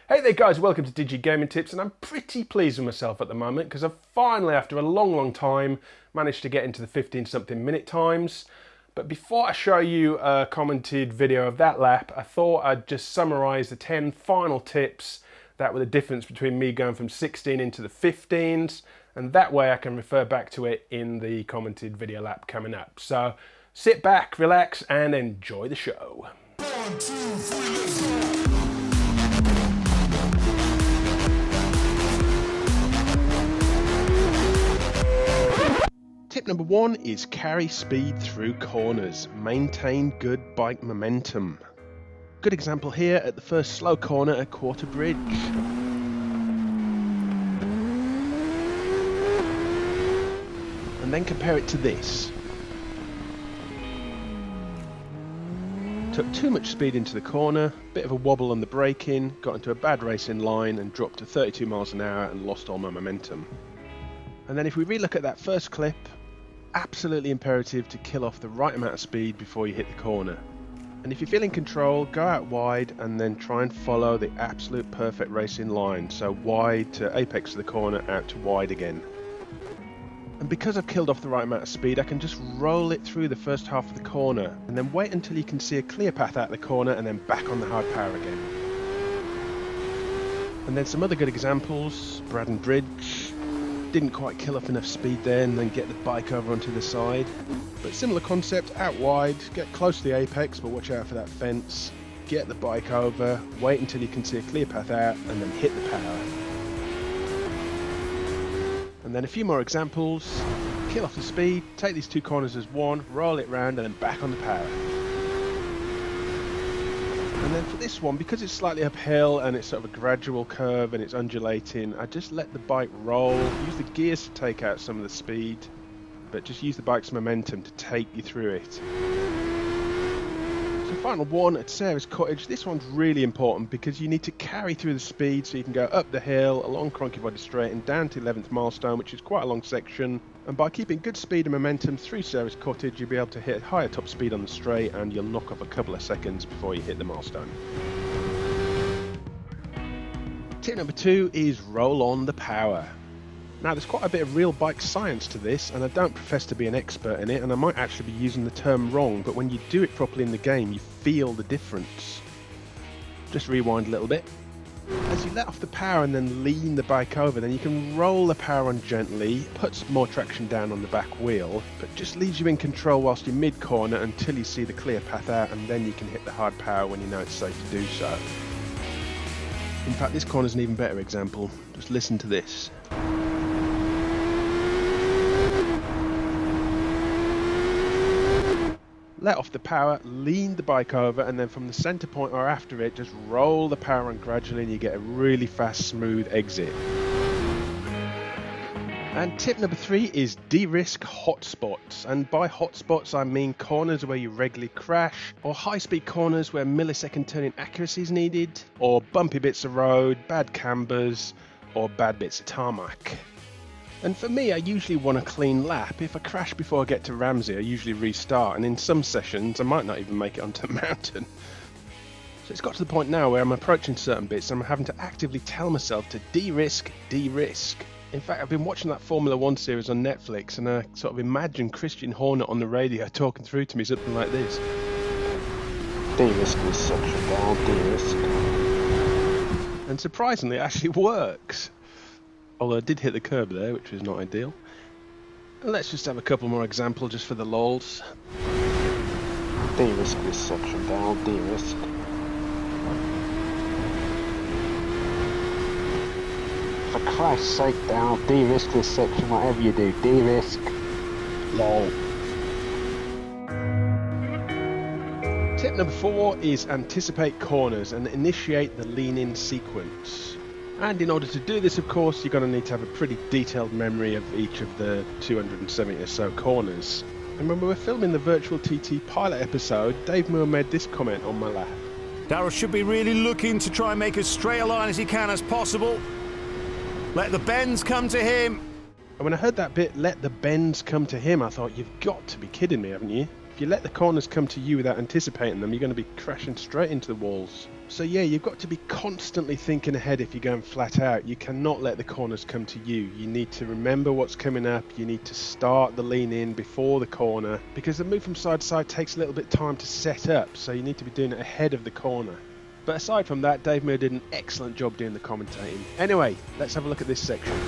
Hey there guys, welcome to Digi Gaming Tips, and I'm pretty pleased with myself at the moment because I've finally, after a long time, managed to get into the 15 something minute times. But before I show you a commented video of that lap, I thought I'd just summarise the 10 final tips that were the difference between me going from 16 into the 15s, and that way I can refer back to it in the commented video lap coming up. So sit back, relax, and enjoy the show. 1, 2, 3, let's go! Tip number 1 is carry speed through corners. Maintain good bike momentum. Good example here at the first slow corner at Quarter Bridge. And then compare it to this. Took too much speed into the corner, bit of a wobble on the braking, got into a bad racing line and dropped to 32 miles an hour and lost all my momentum. And then if we relook at that first clip, absolutely imperative to kill off the right amount of speed before you hit the corner. And if you feel in control, go out wide and then try and follow the absolute perfect racing line. So wide to apex of the corner, out to wide again. And because I've killed off the right amount of speed, I can just roll it through the first half of the corner and then wait until you can see a clear path out of the corner and then back on the hard power again. And then some other good examples, Braddon Bridge. Didn't quite kill off enough speed there and then get the bike over onto the side. But similar concept, out wide, get close to the apex but watch out for that fence. Get the bike over, wait until you can see a clear path out and then hit the power. And then a few more examples, kill off the speed, take these two corners as one, roll it round and then back on the power. And then for this one, because it's slightly uphill and it's sort of a gradual curve and it's undulating, I just let the bike roll, use the gears to take out some of the speed, but just use the bike's momentum to take you through it. So final one at Sarah's Cottage, this one's really important because you need to carry through the speed so you can go up the hill, along Cronky Body Straight and down to 11th milestone, which is quite a long section. And by keeping good speed and momentum through Sarah's Cottage, you'll be able to hit higher top speed on the straight and you'll knock off a couple of seconds before you hit the milestone. Tip number 2 is roll on the power. Now there's quite a bit of real bike science to this and I don't profess to be an expert in it and I might actually be using the term wrong, but when you do it properly in the game you feel the difference. Just rewind a little bit. As you let off the power and then lean the bike over, then you can roll the power on gently, puts more traction down on the back wheel, but just leaves you in control whilst you're mid-corner until you see the clear path out and then you can hit the hard power when you know it's safe to do so. In fact, this corner's an even better example. Just listen to this. Let off the power, lean the bike over, and then from the centre point or after it, just roll the power on gradually and you get a really fast, smooth exit. And tip number 3 is de-risk hotspots. And by hotspots I mean corners where you regularly crash, or high-speed corners where millisecond turning accuracy is needed, or bumpy bits of road, bad cambers, or bad bits of tarmac. And for me, I usually want a clean lap. If I crash before I get to Ramsey, I usually restart, and in some sessions I might not even make it onto the mountain. So it's got to the point now where I'm approaching certain bits and I'm having to actively tell myself to de-risk, de-risk. In fact, I've been watching that Formula 1 series on Netflix and I sort of imagine Christian Horner on the radio talking through to me something like this. De-risk this section down, de-risk. And surprisingly, it actually works. Although I did hit the curb there, which was not ideal. And let's just have a couple more examples just for the lols. De-risk this section down, de-risk. For Christ's sake down, de-risk this section, whatever you do, de-risk. Lol. Tip number 4 is anticipate corners and initiate the lean-in sequence. And in order to do this, of course, you're going to need to have a pretty detailed memory of each of the 270 or so corners. And when we were filming the Virtual TT pilot episode, Dave Moore made this comment on my lap. Darrell should be really looking to try and make as straight a line as he can as possible. Let the bends come to him. And when I heard that bit, let the bends come to him, I thought, you've got to be kidding me, haven't you? If you let the corners come to you without anticipating them, you're going to be crashing straight into the walls. So yeah, you've got to be constantly thinking ahead if you're going flat out. You cannot let the corners come to you. You need to remember what's coming up. You need to start the lean in before the corner, because the move from side to side takes a little bit of time to set up, so you need to be doing it ahead of the corner. But aside from that, Dave Moore did an excellent job doing the commentating. Anyway, let's have a look at this section.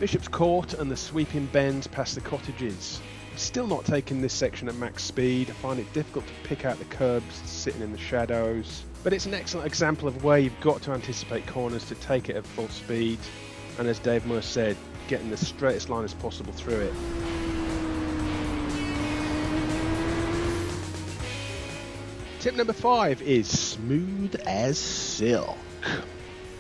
Bishop's Court and the sweeping bends past the cottages. Still not taking this section at max speed. I find it difficult to pick out the curbs sitting in the shadows. But it's an excellent example of where you've got to anticipate corners to take it at full speed. And as Dave Moore said, getting the straightest line as possible through it. Tip number 5 is smooth as silk.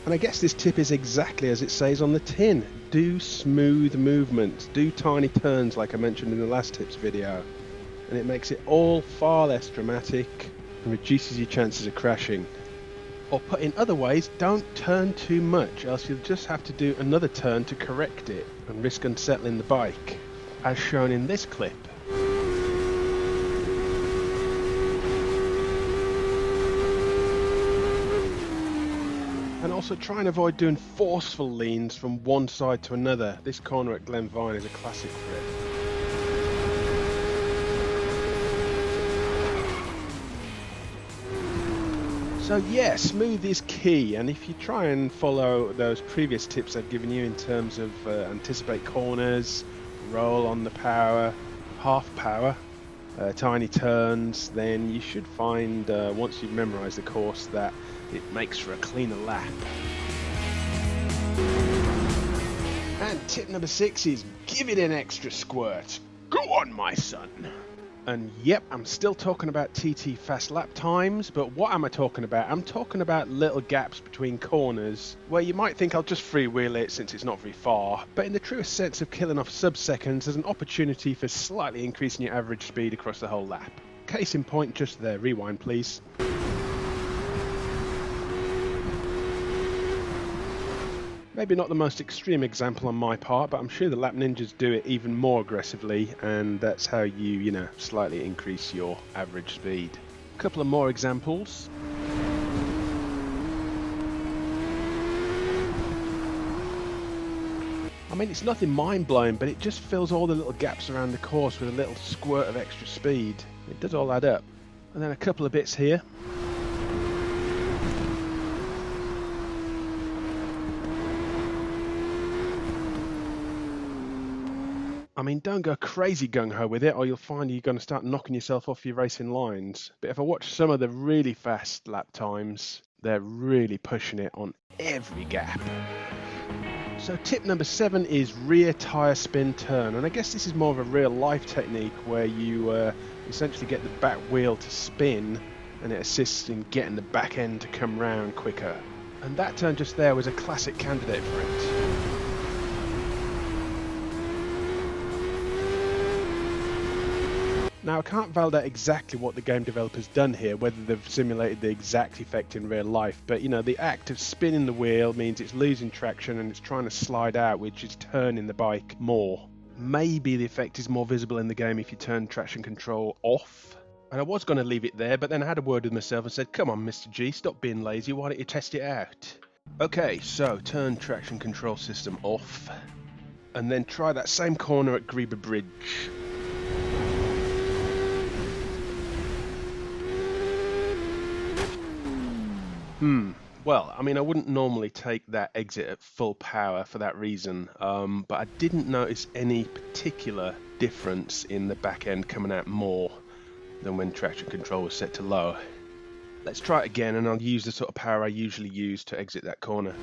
And I guess this tip is exactly as it says on the tin. Do smooth movements, do tiny turns like I mentioned in the last tips video. And it makes it all far less dramatic and reduces your chances of crashing. Or put in other ways, don't turn too much, else you'll just have to do another turn to correct it and risk unsettling the bike, as shown in this clip. And also try and avoid doing forceful leans from one side to another. This corner at Glenvine is a classic for it. So yeah, smooth is key, and if you try and follow those previous tips I've given you in terms of anticipate corners, roll on the power, half power, tiny turns, then you should find, once you've memorised the course, that it makes for a cleaner lap. And tip number 6 is give it an extra squirt. Go on, my son. And yep, I'm still talking about TT fast lap times, but what am I talking about? I'm talking about little gaps between corners where you might think I'll just freewheel it since it's not very far, but in the truest sense of killing off sub-seconds, there's an opportunity for slightly increasing your average speed across the whole lap. Case in point just there, rewind please. Maybe not the most extreme example on my part, but I'm sure the lap ninjas do it even more aggressively, and that's how you slightly increase your average speed. A couple of more examples. I mean, it's nothing mind-blowing, but it just fills all the little gaps around the course with a little squirt of extra speed. It does all add up. And then a couple of bits here. I mean, don't go crazy gung-ho with it, or you'll find you're going to start knocking yourself off your racing lines. But if I watch some of the really fast lap times, they're really pushing it on every gap. So tip number 7 is rear tyre spin turn. And I guess this is more of a real life technique where you essentially get the back wheel to spin, and it assists in getting the back end to come round quicker. And that turn just there was a classic candidate for it. Now, I can't validate exactly what the game developer's done here, whether they've simulated the exact effect in real life, but the act of spinning the wheel means it's losing traction and it's trying to slide out, which is turning the bike more. Maybe the effect is more visible in the game if you turn traction control off. And I was going to leave it there, but then I had a word with myself and said, come on, Mr. G, stop being lazy, why don't you test it out? Okay, so turn traction control system off, and then try that same corner at Greba Bridge. Well, I mean, I wouldn't normally take that exit at full power for that reason, but I didn't notice any particular difference in the back end coming out more than when traction control was set to low. Let's try it again, and I'll use the sort of power I usually use to exit that corner.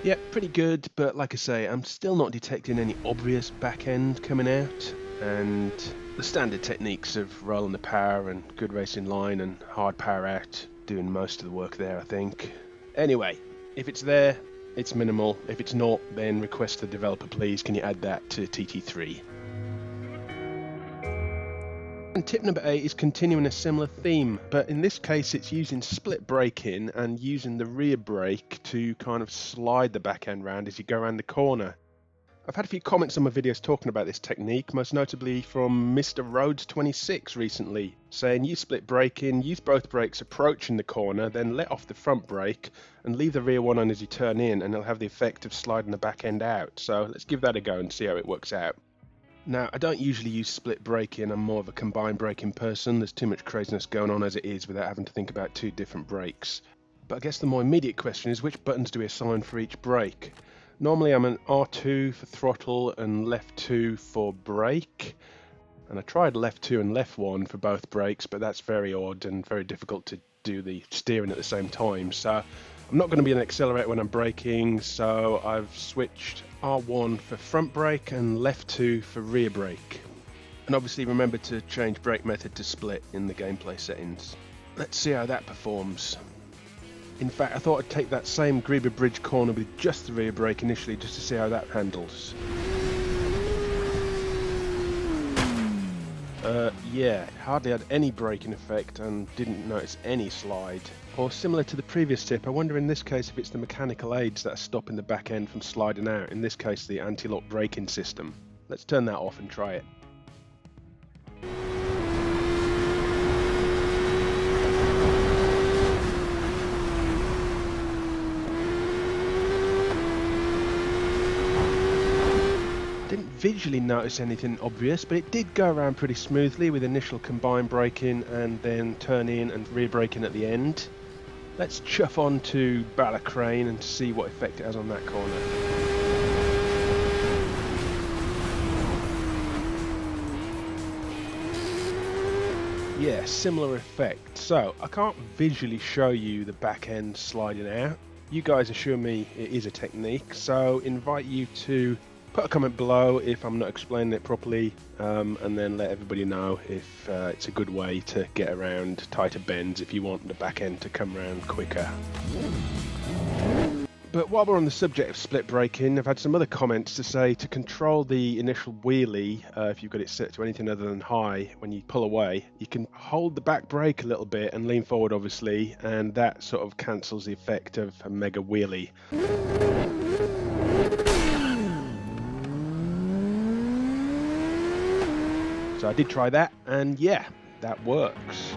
Yep, pretty good, but like I say, I'm still not detecting any obvious back end coming out, and the standard techniques of rolling the power and good racing line and hard power out doing most of the work there, I think. Anyway, if it's there, it's minimal. If it's not, then request the developer, please, can you add that to TT3? And And tip number 8 is continuing a similar theme, but in this case it's using split braking and using the rear brake to kind of slide the back end round as you go around the corner. I've had a few comments on my videos talking about this technique, most notably from Mr. Rhodes26 recently, saying use split braking, use both brakes approaching the corner, then let off the front brake and leave the rear one on as you turn in, and it'll have the effect of sliding the back end out. So let's give that a go and see how it works out. Now, I don't usually use split braking, I'm more of a combined braking person. There's too much craziness going on as it is without having to think about two different brakes. But I guess the more immediate question is, which buttons do we assign for each brake? Normally I'm an R2 for throttle and left 2 for brake. And I tried left 2 and left 1 for both brakes, but that's very odd and very difficult to do the steering at the same time. So I'm not going to be an accelerator when I'm braking, so I've switched R1 for front brake and left 2 for rear brake. And obviously remember to change brake method to split in the gameplay settings. Let's see how that performs. In fact, I thought I'd take that same Grieber Bridge corner with just the rear brake initially just to see how that handles. Yeah, hardly had any braking effect and didn't notice any slide. Or similar to the previous tip, I wonder in this case if it's the mechanical aids that are stopping the back end from sliding out, in this case the anti-lock braking system. Let's turn that off and try it. Didn't visually notice anything obvious, but it did go around pretty smoothly with initial combined braking and then turn in and rear braking at the end. Let's chuff on to Balacrane and see what effect it has on that corner. Yeah, similar effect. So I can't visually show you the back end sliding out. You guys assure me it is a technique, so invite you to put a comment below if I'm not explaining it properly, and then let everybody know if it's a good way to get around tighter bends if you want the back end to come around quicker. But while we're on the subject of split braking, I've had some other comments to say to control the initial wheelie, if you've got it set to anything other than high, when you pull away, you can hold the back brake a little bit and lean forward obviously, and that sort of cancels the effect of a mega wheelie. So I did try that, and yeah, that works.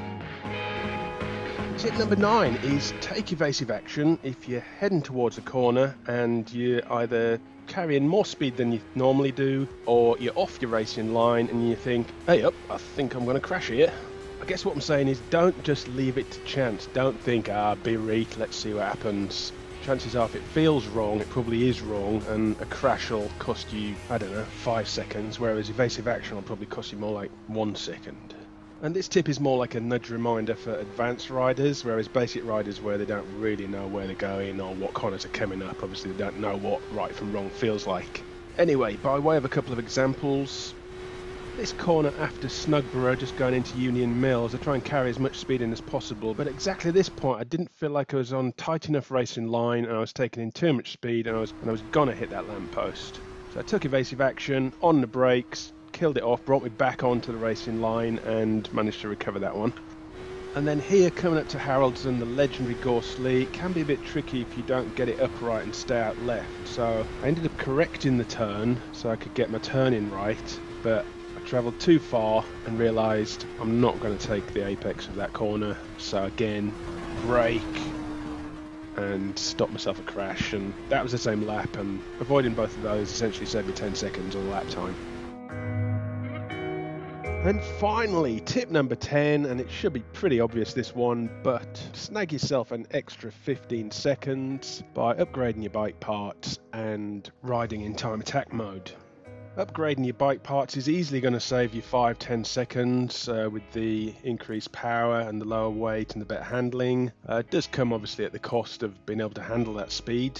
Tip number 9 is take evasive action if you're heading towards a corner and you're either carrying more speed than you normally do, or you're off your racing line and you think, hey up, I think I'm going to crash here. I guess what I'm saying is don't just leave it to chance. Don't think, be reek, let's see what happens. Chances are if it feels wrong, it probably is wrong, and a crash will cost you, 5 seconds, whereas evasive action will probably cost you more like 1 second. And this tip is more like a nudge reminder for advanced riders, whereas basic riders where they don't really know where they're going or what corners are coming up, obviously they don't know what right from wrong feels like. Anyway, by way of a couple of examples, this corner after Snugborough, just going into Union Mills, I try and carry as much speed in as possible, but exactly at this point I didn't feel like I was on tight enough racing line and I was taking in too much speed and I was gonna hit that lamppost. So I took evasive action on the brakes, killed it off, brought me back onto the racing line and managed to recover that one. And then here coming up to Haraldston, the legendary Gorsley can be a bit tricky if you don't get it upright and stay out left. So I ended up correcting the turn so I could get my turning right, but travelled too far and realised I'm not going to take the apex of that corner, so again brake and stop myself a crash, and that was the same lap, and avoiding both of those essentially saved me 10 seconds on lap time. And finally, tip number 10, and it should be pretty obvious this one, but snag yourself an extra 15 seconds by upgrading your bike parts and riding in time attack mode. Upgrading your bike parts is easily going to save you 5-10 seconds with the increased power and the lower weight and the better handling. It does come obviously at the cost of being able to handle that speed.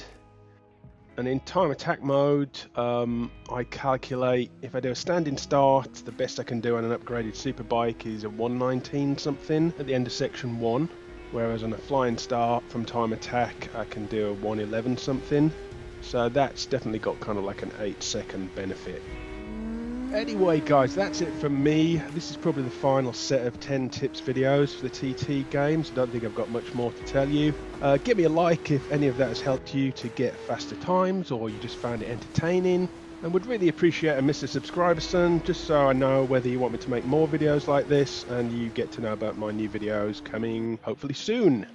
And in time attack mode, I calculate if I do a standing start, the best I can do on an upgraded superbike is a 119 something at the end of section 1, whereas on a flying start from time attack I can do a 111 something. So that's definitely got kind of like an 8-second benefit. Anyway guys, that's it from me. This is probably the final set of 10 tips videos for the TT games. I don't think I've got much more to tell you. Give me a like if any of that has helped you to get faster times or you just found it entertaining. And would really appreciate a Mr. Subscriber son, just so I know whether you want me to make more videos like this and you get to know about my new videos coming hopefully soon.